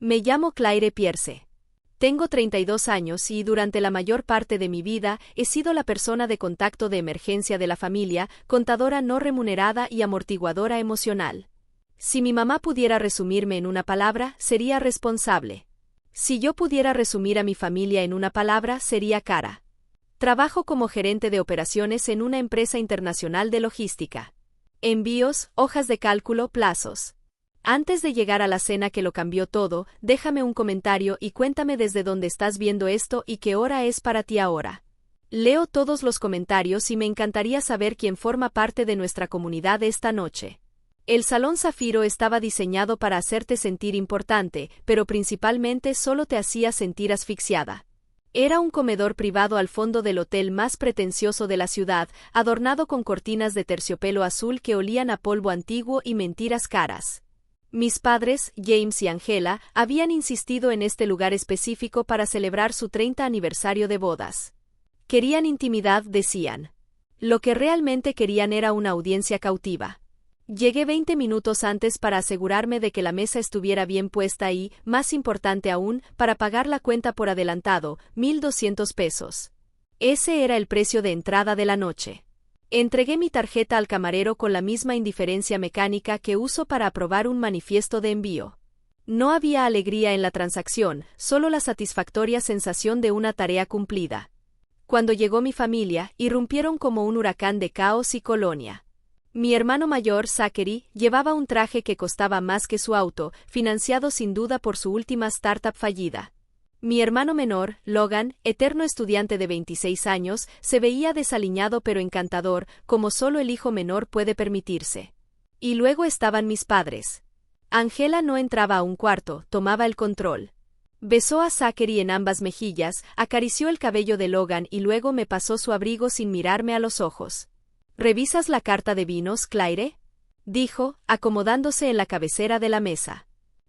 Me llamo Claire Pierce. Tengo 32 años y durante la mayor parte de mi vida he sido la persona de contacto de emergencia de la familia, contadora no remunerada y amortiguadora emocional. Si mi mamá pudiera resumirme en una palabra, sería responsable. Si yo pudiera resumir a mi familia en una palabra, sería cara. Trabajo como gerente de operaciones en una empresa internacional de logística. Envíos, hojas de cálculo, plazos. Antes de llegar a la cena que lo cambió todo, déjame un comentario y cuéntame desde dónde estás viendo esto y qué hora es para ti ahora. Leo todos los comentarios y me encantaría saber quién forma parte de nuestra comunidad esta noche. El Salón Zafiro estaba diseñado para hacerte sentir importante, pero principalmente solo te hacía sentir asfixiada. Era un comedor privado al fondo del hotel más pretencioso de la ciudad, adornado con cortinas de terciopelo azul que olían a polvo antiguo y mentiras caras. Mis padres, James y Angela, habían insistido en este lugar específico para celebrar su 30 aniversario de bodas. Querían intimidad, decían. Lo que realmente querían era una audiencia cautiva. Llegué 20 minutos antes para asegurarme de que la mesa estuviera bien puesta y, más importante aún, para pagar la cuenta por adelantado, $1,200. Ese era el precio de entrada de la noche. Entregué mi tarjeta al camarero con la misma indiferencia mecánica que uso para aprobar un manifiesto de envío. No había alegría en la transacción, solo la satisfactoria sensación de una tarea cumplida. Cuando llegó mi familia, irrumpieron como un huracán de caos y colonia. Mi hermano mayor, Zachary, llevaba un traje que costaba más que su auto, financiado sin duda por su última startup fallida. Mi hermano menor, Logan, eterno estudiante de 26 años, se veía desaliñado pero encantador, como solo el hijo menor puede permitirse. Y luego estaban mis padres. Angela no entraba a un cuarto, tomaba el control. Besó a Zachary en ambas mejillas, acarició el cabello de Logan y luego me pasó su abrigo sin mirarme a los ojos. ¿Revisas la carta de vinos, Claire?, dijo, acomodándose en la cabecera de la mesa.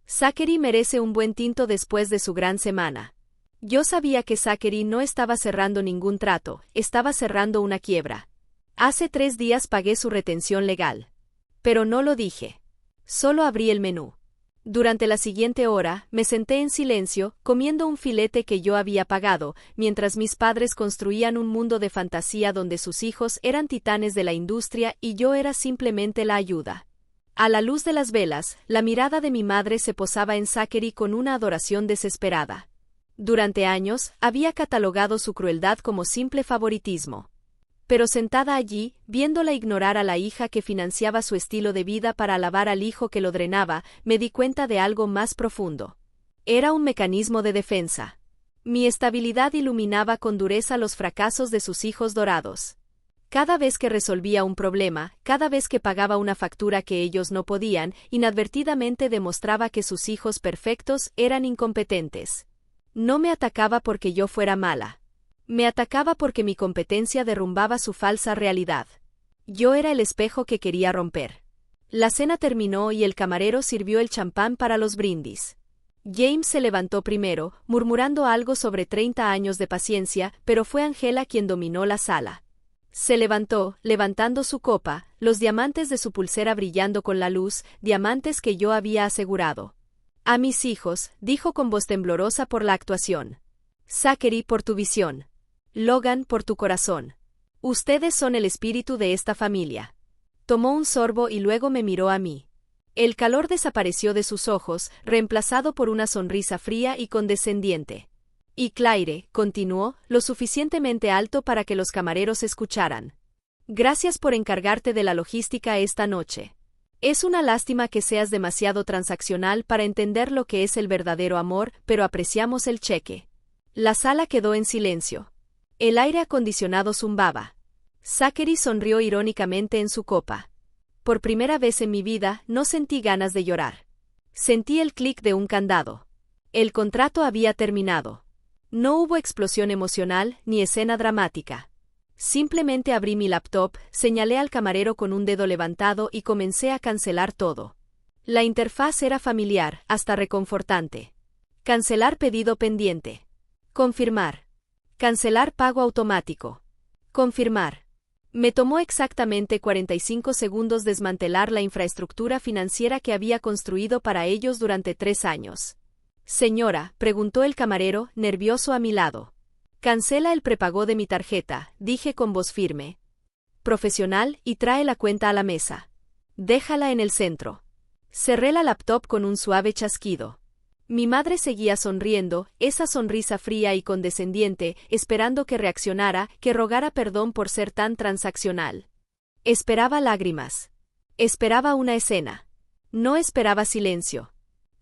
Zachary merece un buen tinto después de su gran semana. Yo sabía que Zachary no estaba cerrando ningún trato, estaba cerrando una quiebra. Hace 3 días pagué su retención legal. Pero no lo dije. Solo abrí el menú. Durante la siguiente hora, me senté en silencio, comiendo un filete que yo había pagado, mientras mis padres construían un mundo de fantasía donde sus hijos eran titanes de la industria y yo era simplemente la ayuda. A la luz de las velas, la mirada de mi madre se posaba en Zachary con una adoración desesperada. Durante años, había catalogado su crueldad como simple favoritismo. Pero sentada allí, viéndola ignorar a la hija que financiaba su estilo de vida para alabar al hijo que lo drenaba, me di cuenta de algo más profundo. Era un mecanismo de defensa. Mi estabilidad iluminaba con dureza los fracasos de sus hijos dorados. Cada vez que resolvía un problema, cada vez que pagaba una factura que ellos no podían, inadvertidamente demostraba que sus hijos perfectos eran incompetentes. No me atacaba porque yo fuera mala. Me atacaba porque mi competencia derrumbaba su falsa realidad. Yo era el espejo que quería romper. La cena terminó y el camarero sirvió el champán para los brindis. James se levantó primero, murmurando algo sobre 30 años de paciencia, pero fue Angela quien dominó la sala. Se levantó, levantando su copa, los diamantes de su pulsera brillando con la luz, diamantes que yo había asegurado. A mis hijos, dijo con voz temblorosa por la actuación. Zachary por tu visión. Logan por tu corazón. Ustedes son el espíritu de esta familia. Tomó un sorbo y luego me miró a mí. El calor desapareció de sus ojos, reemplazado por una sonrisa fría y condescendiente. Y Claire, continuó, lo suficientemente alto para que los camareros escucharan. Gracias por encargarte de la logística esta noche. Es una lástima que seas demasiado transaccional para entender lo que es el verdadero amor, pero apreciamos el cheque. La sala quedó en silencio. El aire acondicionado zumbaba. Zachary sonrió irónicamente en su copa. Por primera vez en mi vida, no sentí ganas de llorar. Sentí el clic de un candado. El contrato había terminado. No hubo explosión emocional ni escena dramática. Simplemente abrí mi laptop, señalé al camarero con un dedo levantado y comencé a cancelar todo. La interfaz era familiar, hasta reconfortante. Cancelar pedido pendiente. Confirmar. Cancelar pago automático. Confirmar. Me tomó exactamente 45 segundos desmantelar la infraestructura financiera que había construido para ellos durante 3 años. Señora, preguntó el camarero, nervioso a mi lado. Cancela el prepago de mi tarjeta, dije con voz firme. Profesional, y trae la cuenta a la mesa. Déjala en el centro. Cerré la laptop con un suave chasquido. Mi madre seguía sonriendo, esa sonrisa fría y condescendiente, esperando que reaccionara, que rogara perdón por ser tan transaccional. Esperaba lágrimas. Esperaba una escena. No esperaba silencio.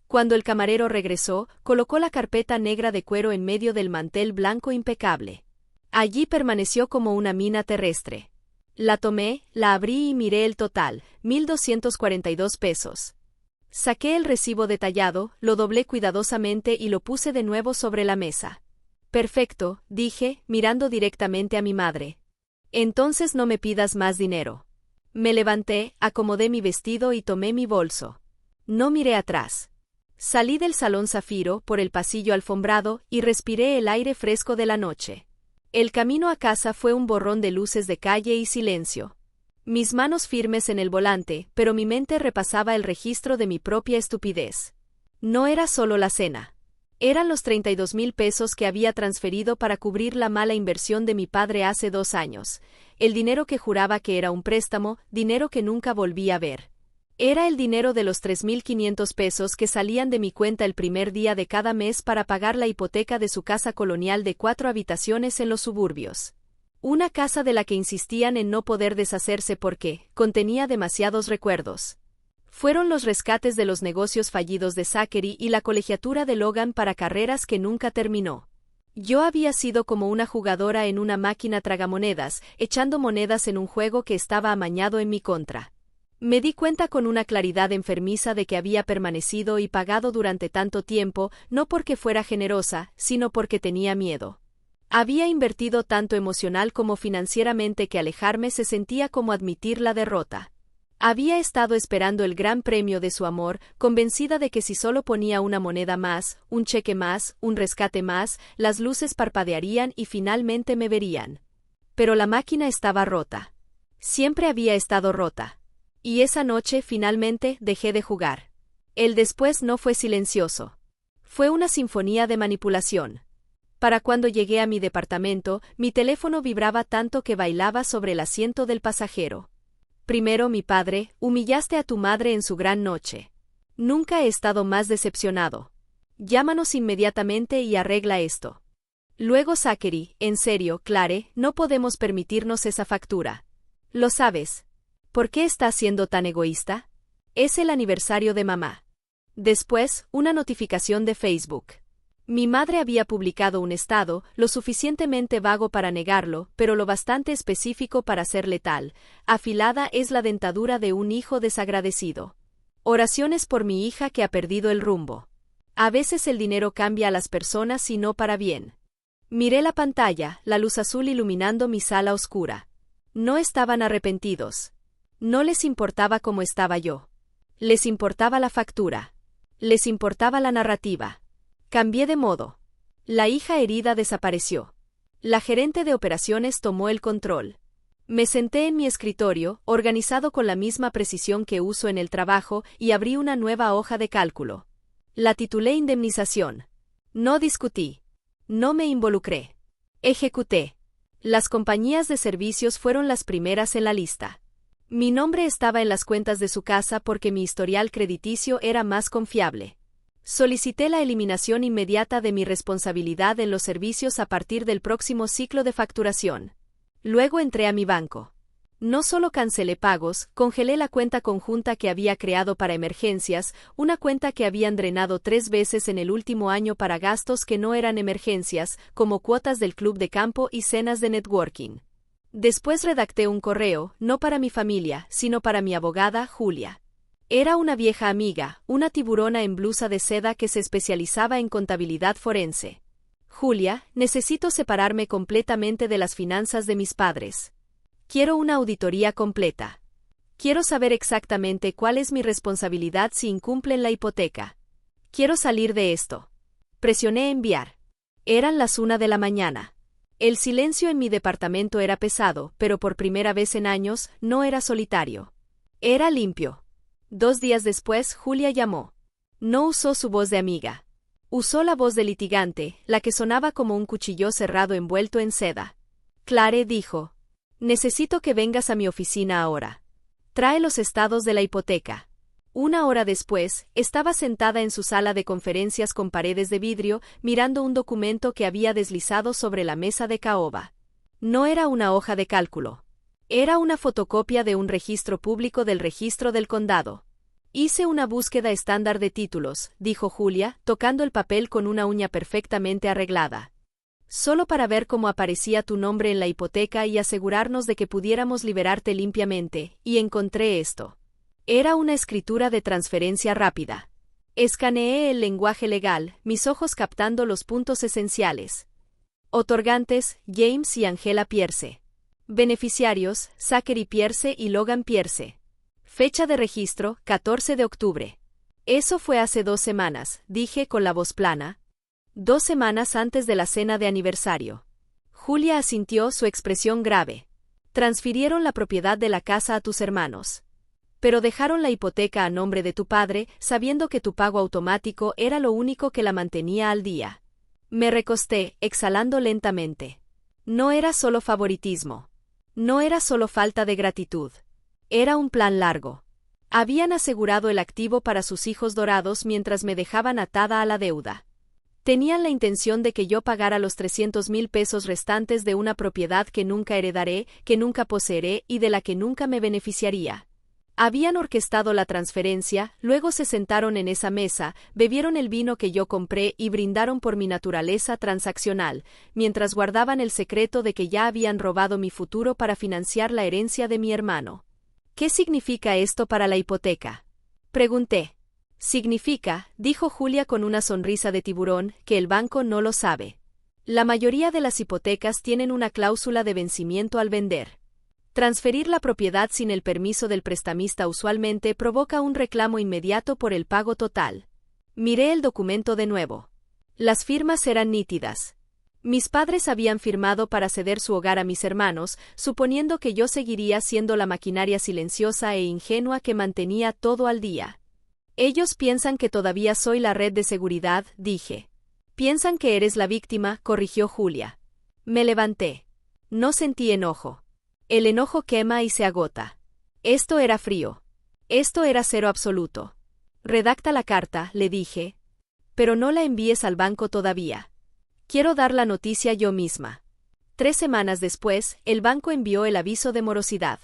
Cuando el camarero regresó, colocó la carpeta negra de cuero en medio del mantel blanco impecable. Allí permaneció como una mina terrestre. La tomé, la abrí y miré el total, 1,242 pesos. Saqué el recibo detallado, lo doblé cuidadosamente y lo puse de nuevo sobre la mesa. Perfecto, dije, mirando directamente a mi madre. Entonces no me pidas más dinero. Me levanté, acomodé mi vestido y tomé mi bolso. No miré atrás. Salí del salón Zafiro por el pasillo alfombrado y respiré el aire fresco de la noche. El camino a casa fue un borrón de luces de calle y silencio. Mis manos firmes en el volante, pero mi mente repasaba el registro de mi propia estupidez. No era solo la cena. Eran los 32,000 pesos que había transferido para cubrir la mala inversión de mi padre hace 2 años. El dinero que juraba que era un préstamo, dinero que nunca volví a ver. Era el dinero de los 3,500 pesos que salían de mi cuenta el primer día de cada mes para pagar la hipoteca de su casa colonial de 4 habitaciones en los suburbios. Una casa de la que insistían en no poder deshacerse porque contenía demasiados recuerdos. Fueron los rescates de los negocios fallidos de Zachary y la colegiatura de Logan para carreras que nunca terminó. Yo había sido como una jugadora en una máquina tragamonedas, echando monedas en un juego que estaba amañado en mi contra. Me di cuenta con una claridad enfermiza de que había permanecido y pagado durante tanto tiempo, no porque fuera generosa, sino porque tenía miedo. Había invertido tanto emocional como financieramente que alejarme se sentía como admitir la derrota. Había estado esperando el gran premio de su amor, convencida de que si solo ponía una moneda más, un cheque más, un rescate más, las luces parpadearían y finalmente me verían. Pero la máquina estaba rota. Siempre había estado rota. Y esa noche, finalmente, dejé de jugar. El después no fue silencioso. Fue una sinfonía de manipulación. Para cuando llegué a mi departamento, mi teléfono vibraba tanto que bailaba sobre el asiento del pasajero. Primero, mi padre, humillaste a tu madre en su gran noche. Nunca he estado más decepcionado. Llámanos inmediatamente y arregla esto. Luego, Zachary, en serio, Clare, no podemos permitirnos esa factura. Lo sabes. ¿Por qué estás siendo tan egoísta? Es el aniversario de mamá. Después, una notificación de Facebook. Mi madre había publicado un estado, lo suficientemente vago para negarlo, pero lo bastante específico para ser letal. Afilada es la dentadura de un hijo desagradecido. Oraciones por mi hija que ha perdido el rumbo. A veces el dinero cambia a las personas y no para bien. Miré la pantalla, la luz azul iluminando mi sala oscura. No estaban arrepentidos. No les importaba cómo estaba yo. Les importaba la factura. Les importaba la narrativa. Cambié de modo. La hija herida desapareció. La gerente de operaciones tomó el control. Me senté en mi escritorio, organizado con la misma precisión que uso en el trabajo, y abrí una nueva hoja de cálculo. La titulé Indemnización. No discutí. No me involucré. Ejecuté. Las compañías de servicios fueron las primeras en la lista. Mi nombre estaba en las cuentas de su casa porque mi historial crediticio era más confiable. Solicité la eliminación inmediata de mi responsabilidad en los servicios a partir del próximo ciclo de facturación. Luego entré a mi banco. No solo cancelé pagos, congelé la cuenta conjunta que había creado para emergencias, una cuenta que habían drenado 3 veces en el último año para gastos que no eran emergencias, como cuotas del club de campo y cenas de networking. Después redacté un correo, no para mi familia, sino para mi abogada, Julia. Era una vieja amiga, una tiburona en blusa de seda que se especializaba en contabilidad forense. Julia, necesito separarme completamente de las finanzas de mis padres. Quiero una auditoría completa. Quiero saber exactamente cuál es mi responsabilidad si incumplen la hipoteca. Quiero salir de esto. Presioné enviar. Eran las 1 de la mañana. El silencio en mi departamento era pesado, pero por primera vez en años, no era solitario. Era limpio. 2 días después, Julia llamó. No usó su voz de amiga. Usó la voz de litigante, la que sonaba como un cuchillo cerrado envuelto en seda. Clare dijo: «Necesito que vengas a mi oficina ahora. Trae los estados de la hipoteca». Una hora después, estaba sentada en su sala de conferencias con paredes de vidrio, mirando un documento que había deslizado sobre la mesa de caoba. No era una hoja de cálculo. Era una fotocopia de un registro público del registro del condado. «Hice una búsqueda estándar de títulos», dijo Julia, tocando el papel con una uña perfectamente arreglada. «Solo para ver cómo aparecía tu nombre en la hipoteca y asegurarnos de que pudiéramos liberarte limpiamente, y encontré esto». Era una escritura de transferencia rápida. Escaneé el lenguaje legal, mis ojos captando los puntos esenciales. Otorgantes: James y Angela Pierce. Beneficiarios: Zachary Pierce y Logan Pierce. Fecha de registro: 14 de octubre. «Eso fue hace 2 semanas», dije con la voz plana. 2 semanas antes de la cena de aniversario. Julia asintió, su expresión grave. «Transfirieron la propiedad de la casa a tus hermanos. Pero dejaron la hipoteca a nombre de tu padre, sabiendo que tu pago automático era lo único que la mantenía al día». Me recosté, exhalando lentamente. No era solo favoritismo. No era solo falta de gratitud. Era un plan largo. Habían asegurado el activo para sus hijos dorados mientras me dejaban atada a la deuda. Tenían la intención de que yo pagara los 300,000 pesos restantes de una propiedad que nunca heredaré, que nunca poseeré y de la que nunca me beneficiaría. Habían orquestado la transferencia, luego se sentaron en esa mesa, bebieron el vino que yo compré y brindaron por mi naturaleza transaccional, mientras guardaban el secreto de que ya habían robado mi futuro para financiar la herencia de mi hermano. «¿Qué significa esto para la hipoteca?», pregunté. «Significa», dijo Julia con una sonrisa de tiburón, «que el banco no lo sabe. La mayoría de las hipotecas tienen una cláusula de vencimiento al vender. Transferir la propiedad sin el permiso del prestamista usualmente provoca un reclamo inmediato por el pago total». Miré el documento de nuevo. Las firmas eran nítidas. Mis padres habían firmado para ceder su hogar a mis hermanos, suponiendo que yo seguiría siendo la maquinaria silenciosa e ingenua que mantenía todo al día. «Ellos piensan que todavía soy la red de seguridad», dije. «Piensan que eres la víctima», corrigió Julia. Me levanté. No sentí enojo. El enojo quema y se agota. Esto era frío. Esto era cero absoluto. «Redacta la carta», le dije. «Pero no la envíes al banco todavía. Quiero dar la noticia yo misma». 3 semanas después, el banco envió el aviso de morosidad.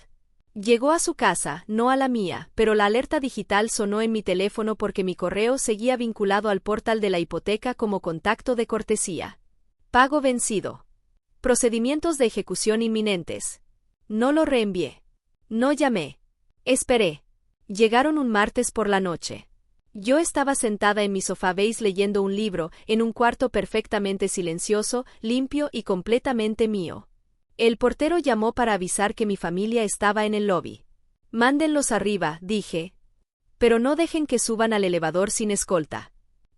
Llegó a su casa, no a la mía, pero la alerta digital sonó en mi teléfono porque mi correo seguía vinculado al portal de la hipoteca como contacto de cortesía. Pago vencido. Procedimientos de ejecución inminentes. No lo reenvié. No llamé. Esperé. Llegaron un martes por la noche. Yo estaba sentada en mi sofá beige leyendo un libro, en un cuarto perfectamente silencioso, limpio y completamente mío. El portero llamó para avisar que mi familia estaba en el lobby. «Mándenlos arriba», dije. «Pero no dejen que suban al elevador sin escolta».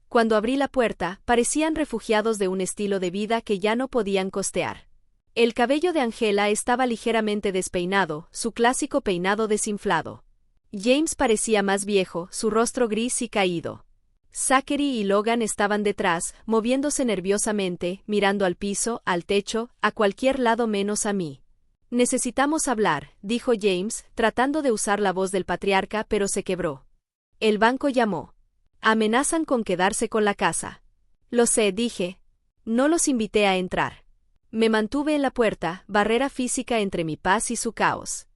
Cuando abrí la puerta, parecían refugiados de un estilo de vida que ya no podían costear. El cabello de Angela estaba ligeramente despeinado, su clásico peinado desinflado. James parecía más viejo, su rostro gris y caído. Zachary y Logan estaban detrás, moviéndose nerviosamente, mirando al piso, al techo, a cualquier lado menos a mí. «Necesitamos hablar», dijo James, tratando de usar la voz del patriarca, pero se quebró. El banco llamó. «Amenazan con quedarse con la casa». «Lo sé», dije. No los invité a entrar. Me mantuve en la puerta, barrera física entre mi paz y su caos.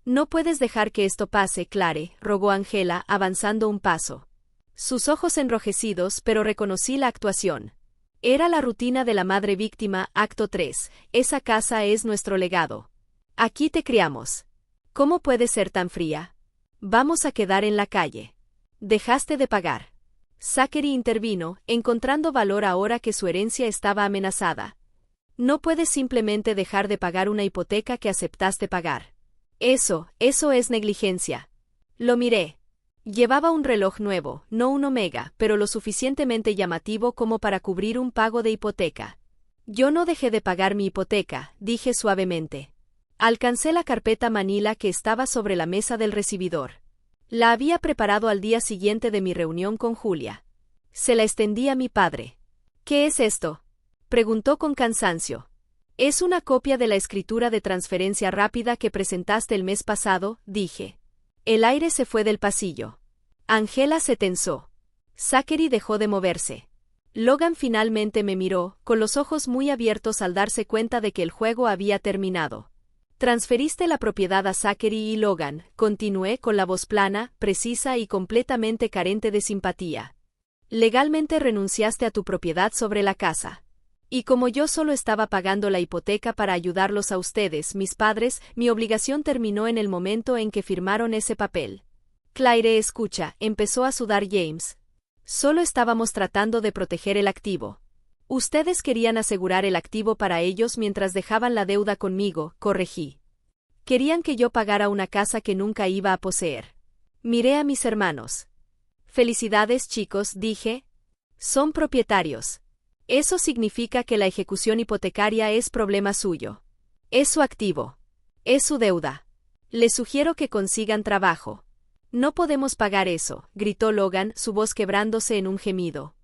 «No puedes dejar que esto pase, Clare», rogó Angela, avanzando un paso. Sus ojos enrojecidos, pero reconocí la actuación. Era la rutina de la madre víctima, acto 3. «Esa casa es nuestro legado. Aquí te criamos. ¿Cómo puedes ser tan fría? Vamos a quedar en la calle. Dejaste de pagar». Zachary intervino, encontrando valor ahora que su herencia estaba amenazada. «No puedes simplemente dejar de pagar una hipoteca que aceptaste pagar. Eso es negligencia». Lo miré. Llevaba un reloj nuevo, no un Omega, pero lo suficientemente llamativo como para cubrir un pago de hipoteca. «Yo no dejé de pagar mi hipoteca», dije suavemente. Alcancé la carpeta manila que estaba sobre la mesa del recibidor. La había preparado al día siguiente de mi reunión con Julia. Se la extendí a mi padre. ¿Qué es esto?, preguntó con cansancio. Es una copia de la escritura de transferencia rápida que presentaste el mes pasado, dije. El aire se fue del pasillo. Angela se tensó. Zachary dejó de moverse. Logan finalmente me miró, con los ojos muy abiertos al darse cuenta de que el juego había terminado. Transferiste la propiedad a Zachary y Logan, continué con la voz plana, precisa y completamente carente de simpatía. Legalmente renunciaste a tu propiedad sobre la casa. Y como yo solo estaba pagando la hipoteca para ayudarlos a ustedes, mis padres, mi obligación terminó en el momento en que firmaron ese papel. Claire, escucha, empezó a sudar James. Solo estábamos tratando de proteger el activo. Ustedes querían asegurar el activo para ellos mientras dejaban la deuda conmigo, corregí. Querían que yo pagara una casa que nunca iba a poseer. Miré a mis hermanos. Felicidades, chicos, dije. Son propietarios. Eso significa que la ejecución hipotecaria es problema suyo. Es su activo. Es su deuda. Les sugiero que consigan trabajo. No podemos pagar eso, gritó Logan, su voz quebrándose en un gemido.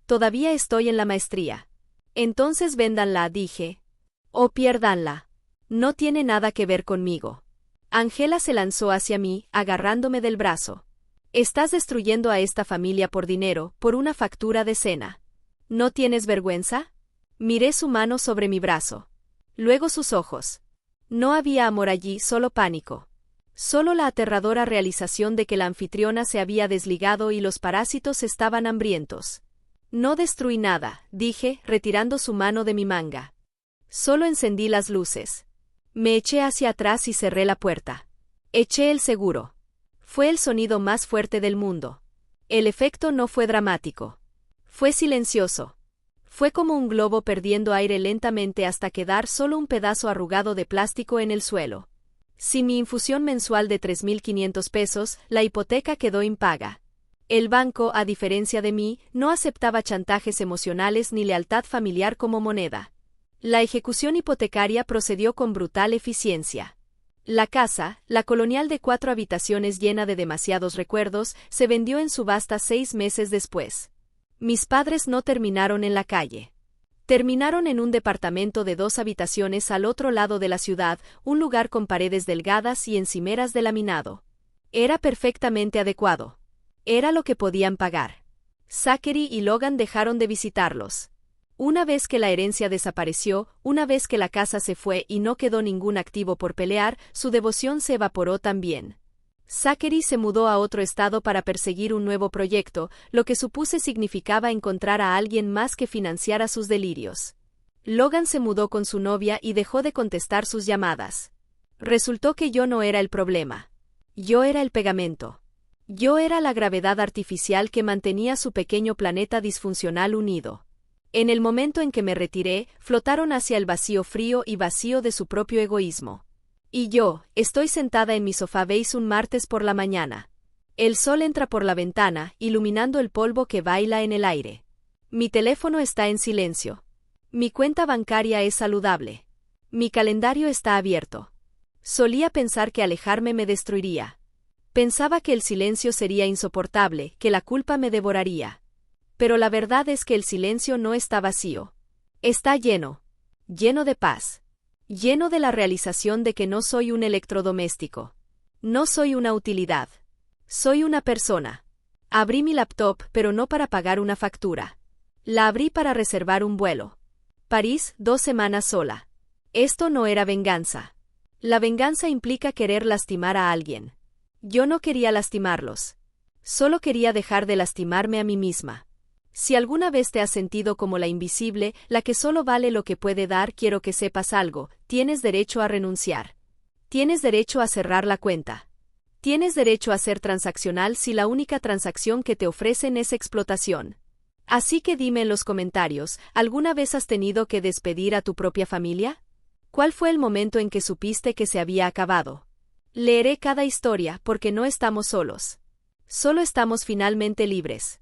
Todavía estoy en la maestría. Entonces véndanla, dije. O piérdanla. No tiene nada que ver conmigo. Angela se lanzó hacia mí, agarrándome del brazo. Estás destruyendo a esta familia por dinero, por una factura de cena. ¿No tienes vergüenza? Miré su mano sobre mi brazo. Luego sus ojos. No había amor allí, solo pánico. Solo la aterradora realización de que la anfitriona se había desligado y los parásitos estaban hambrientos. No destruí nada, dije, retirando su mano de mi manga. Solo encendí las luces. Me eché hacia atrás y cerré la puerta. Eché el seguro. Fue el sonido más fuerte del mundo. El efecto no fue dramático. Fue silencioso. Fue como un globo perdiendo aire lentamente hasta quedar solo un pedazo arrugado de plástico en el suelo. Sin mi infusión mensual de 3.500 pesos, la hipoteca quedó impaga. El banco, a diferencia de mí, no aceptaba chantajes emocionales ni lealtad familiar como moneda. La ejecución hipotecaria procedió con brutal eficiencia. La casa, la colonial de 4 habitaciones llena de demasiados recuerdos, se vendió en subasta 6 meses después. Mis padres no terminaron en la calle. Terminaron en un departamento de 2 habitaciones al otro lado de la ciudad, un lugar con paredes delgadas y encimeras de laminado. Era perfectamente adecuado. Era lo que podían pagar. Zachary y Logan dejaron de visitarlos. Una vez que la herencia desapareció, una vez que la casa se fue y no quedó ningún activo por pelear, su devoción se evaporó también. Zachary se mudó a otro estado para perseguir un nuevo proyecto, lo que supuse significaba encontrar a alguien más que financiara sus delirios. Logan se mudó con su novia y dejó de contestar sus llamadas. Resultó que yo no era el problema. Yo era el pegamento. Yo era la gravedad artificial que mantenía su pequeño planeta disfuncional unido. En el momento en que me retiré, flotaron hacia el vacío frío y vacío de su propio egoísmo. Y yo, estoy sentada en mi sofá beige un martes por la mañana. El sol entra por la ventana, iluminando el polvo que baila en el aire. Mi teléfono está en silencio. Mi cuenta bancaria es saludable. Mi calendario está abierto. Solía pensar que alejarme me destruiría. Pensaba que el silencio sería insoportable, que la culpa me devoraría. Pero la verdad es que el silencio no está vacío. Está lleno. Lleno de paz. Lleno de la realización de que no soy un electrodoméstico. No soy una utilidad. Soy una persona. Abrí mi laptop, pero no para pagar una factura. La abrí para reservar un vuelo. París, 2 semanas sola. Esto no era venganza. La venganza implica querer lastimar a alguien. Yo no quería lastimarlos. Solo quería dejar de lastimarme a mí misma. Si alguna vez te has sentido como la invisible, la que solo vale lo que puede dar, quiero que sepas algo, tienes derecho a renunciar. Tienes derecho a cerrar la cuenta. Tienes derecho a ser transaccional si la única transacción que te ofrecen es explotación. Así que dime en los comentarios, ¿alguna vez has tenido que despedir a tu propia familia? ¿Cuál fue el momento en que supiste que se había acabado? Leeré cada historia porque no estamos solos. Solo estamos finalmente libres.